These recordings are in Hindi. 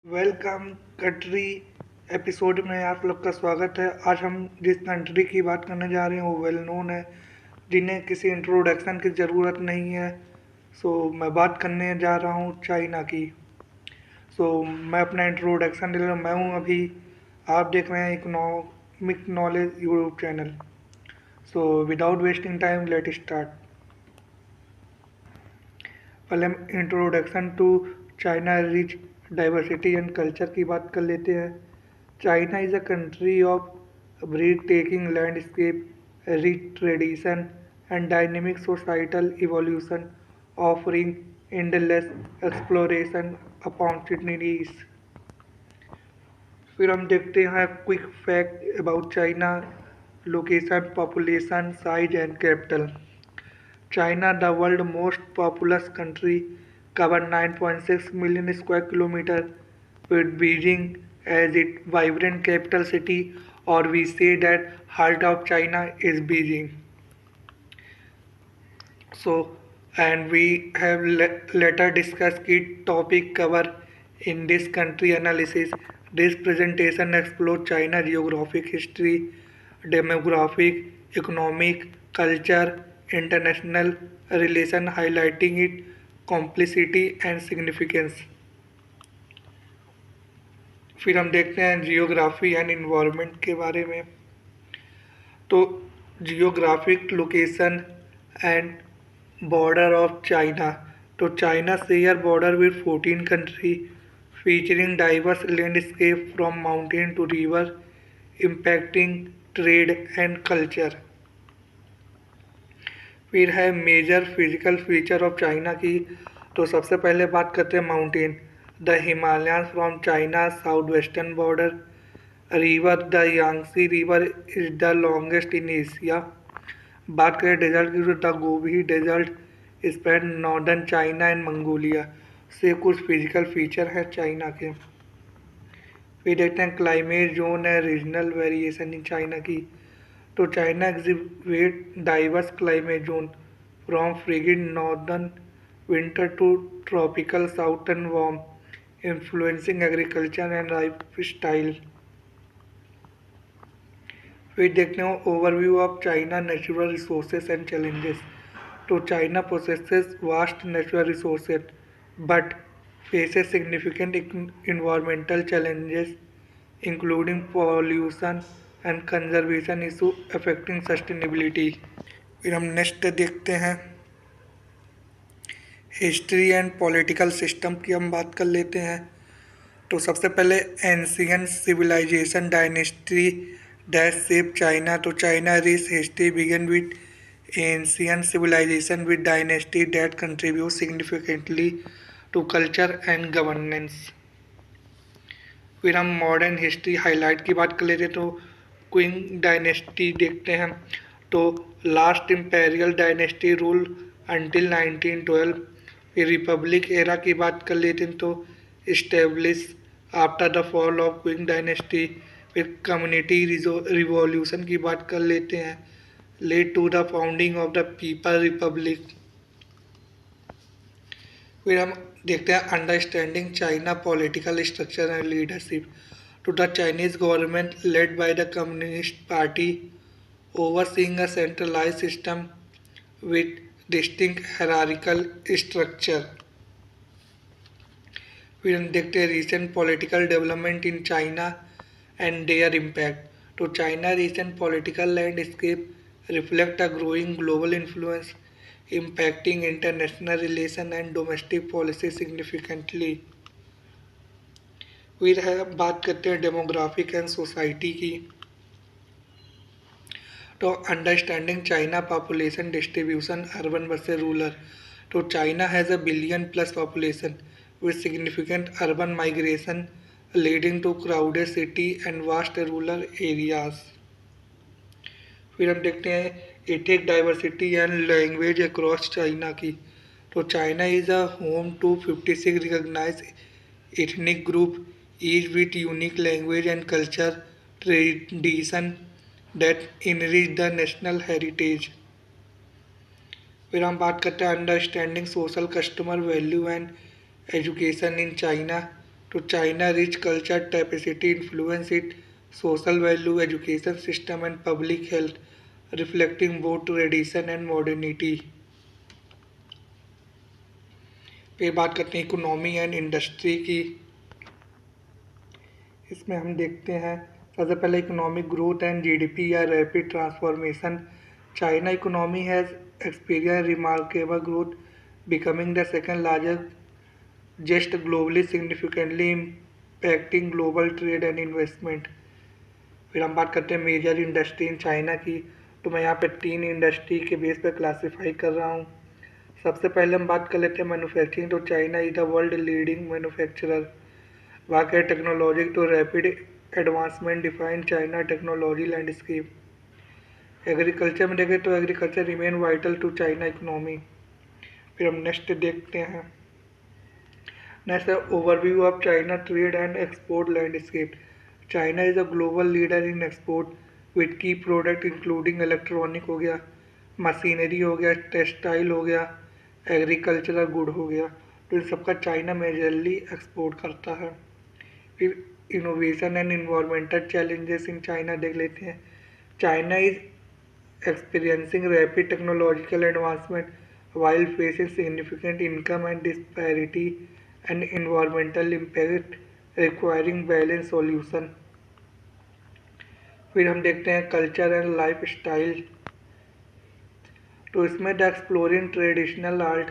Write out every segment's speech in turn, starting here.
वेलकम कंट्री एपिसोड में आप लोग का स्वागत है। आज हम जिस कंट्री की बात करने जा रहे हैं वो वेल नोन है, जिन्हें किसी इंट्रोडक्शन की ज़रूरत नहीं है। मैं बात करने जा रहा हूँ चाइना की। मैं अपना इंट्रोडक्शन दे रहा हूँ। मैं हूँ अभी, आप देख रहे हैं economic knowledge YouTube channel. Without wasting time let start. पहले हम introduction to China rich diversity and culture की बात कर लेते हैं। China is a country of breathtaking landscape, rich tradition and dynamic societal evolution, offering endless exploration opportunities. फिर हम देखते हैं quick fact about China: location, population, size and capital. China, the world's most populous country, covers 9.6 million square kilometers, with Beijing as its vibrant capital city, or we say that heart of China is Beijing. So, and we have later discussed key topic cover in this country analysis. This presentation explores China geographic history, demographic, economic, culture, international relation, highlighting its complexity and significance. फिर हम देखते हैं जियोग्राफी एंड इन्वायरमेंट के बारे में। तो geographic location and border of China. तो China share border with 14 country, featuring diverse landscape from mountain to river, impacting trade and culture. फिर है major physical feature of China की। तो सबसे पहले बात करते हैं mountain. The Himalayan from China south western border. River, the Yangtze river is the longest in Asia. बात करें डेजर्ट की तो the Gobi desert span northern China and Mongolia. से कुछ फिजिकल फीचर हैं चाइना के। फिर देखते हैं क्लाइमेट जोन है रीजनल वेरिएशन इन चाइना की। तो China exhibit diverse climate zone from frigid northern winter to tropical southern warm, influencing agriculture and lifestyle. फिर देखते हैं overview of China natural resources and challenges. तो China possesses vast natural resources but faces significant environmental challenges including pollution and conservation issues affecting sustainability. फिर हम नेक्स्ट देखते हैं हिस्ट्री एंड पॉलिटिकल सिस्टम की हम बात कर लेते हैं। तो सबसे पहले ancient civilization dynasty that shape China. तो China rich history began with ancient civilization with dynasty that contribute significantly to culture and governance. फिर हम मॉडर्न हिस्ट्री हाईलाइट की बात कर लेते हैं। तो क्विंग डायनेस्टी देखते हैं। तो last imperial dynasty rule until 1912। फिर रिपब्लिक एरा की बात कर लेते हैं। तो establish after the fall of Qing dynasty. फिर कम्युनिटी रिवॉल्यूशन की बात कर लेते हैं, led to the founding of the people republic. फिर हम देखते हैं understanding China political structure and leadership. To the Chinese government led by the communist party overseeing a centralized system with distinct hierarchical structure. फिर हम देखते हैं recent political development in China and their impact. तो China recent political landscape reflect a growing global influence impacting international relation and domestic policy significantly. फिर है बात करते हैं डेमोग्राफिक एंड सोसाइटी की। तो understanding China population distribution urban versus rural. तो China has a billion plus population with significant urban migration leading to crowded city and vast rural areas. फिर हम देखते हैं ethnic diversity and language across China की। तो China is a home to 56 recognize ethnic group each with unique language and culture tradition that enrich the national heritage. फिर हम बात करते हैं understanding social customer value and education in China. तो China rich culture tapacity influence its social value, education system and public health, reflecting both tradition and modernity. फिर बात करते हैं इकोनॉमी एंड इंडस्ट्री की। इसमें हम देखते हैं सबसे पहले इकोनॉमिक ग्रोथ एंड जीडीपी या rapid transformation. China economy has experienced remarkable growth, becoming the second largest globally, significantly impacting global trade and investment. फिर हम बात करते हैं मेजर इंडस्ट्री इन चाइना की। तो मैं यहाँ पे 3 इंडस्ट्री के बेस पे क्लासीफाई कर रहा हूँ। सबसे पहले हम बात कर लेते हैं मैन्युफैक्चरिंग। तो China is the world leading manufacturer. वहाँ के टेक्नोलॉजी तो rapid advancement define China technology landscape. Agriculture में देखें तो agriculture remain vital to China economy. फिर हम नेक्स्ट देखते हैं। नेक्स्ट है overview of China trade and export landscape. China is a global leader in export with key product including electronic हो गया, मशीनरी हो गया, टेक्सटाइल हो गया, एग्रीकल्चरल गुड हो गया। तो इन सबका चाइना मेजरली एक्सपोर्ट करता है। फिर innovation and environmental challenges in China देख लेते हैं। China is experiencing rapid technological advancement while facing significant income and disparity and environmental impact requiring balanced solution। फिर हम देखते हैं कल्चर एंड लाइफ स्टाइल। तो इसमें the exploring traditional art,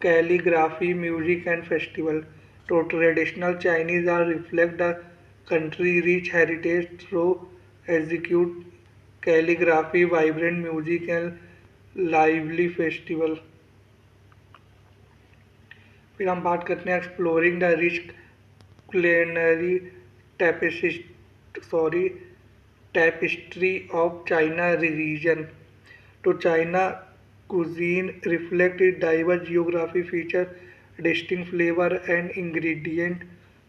calligraphy, music and festival. तो traditional Chinese art reflect the country rich heritage through execute calligraphy, vibrant music and lively festival. फिर हम बात करते हैं exploring the rich culinary tapestry of China region। तो China cuisine reflect its diverse geography, feature distinct flavor and ingredient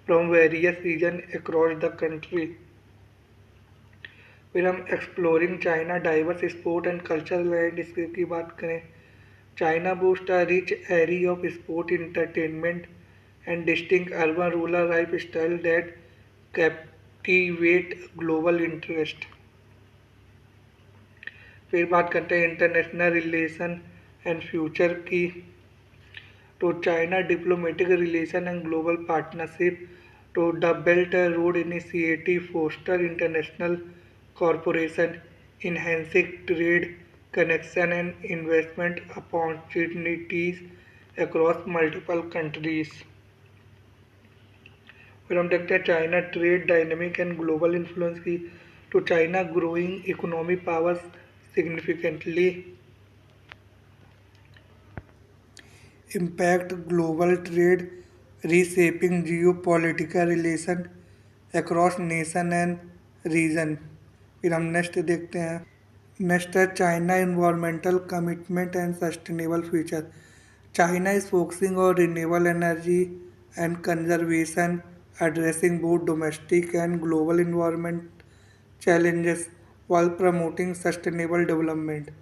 from various regions across the country। फिर हम exploring China diverse sport and cultural landscape की बात करें। China boasts a rich array of sport entertainment and distinct urban-rural lifestyle that captivate global interest। फिर बात करते हैं इंटरनेशनल रिलेशन एंड फ्यूचर की। तो China diplomatic relation and global partnership. तो the belt road initiative foster international corporation, enhancing trade connection and investment opportunities across multiple countries। फिर हम देखते हैं China trade dynamic and global influence की। तो China growing economy power significantly impact global trade, reshaping geopolitical relation across nation and region। फिर हम नेक्स्ट देखते हैं। नेक्स्ट है China environmental commitment and sustainable future. China is focusing on renewable energy and conservation, addressing both domestic and global environment challenges while promoting sustainable development।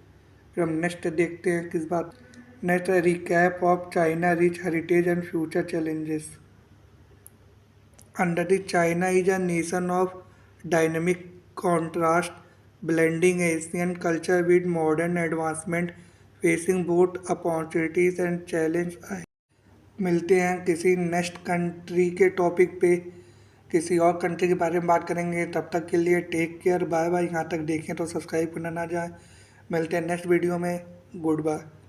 फिर हम नेक्स्ट देखते हैं किस बात। Next recap of China rich heritage and future challenges. Under the China is a nation of dynamic contrast, blending Asian culture with modern advancement, facing both opportunities and challenge ahead। मिलते हैं किसी नेक्स्ट कंट्री के टॉपिक पे, किसी और कंट्री के बारे में बात करेंगे। तब तक के लिए टेक केयर, बाय बाय। यहाँ तक देखें तो सब्सक्राइब करना ना जाए। मिलते हैं नेक्स्ट वीडियो में। Good bye.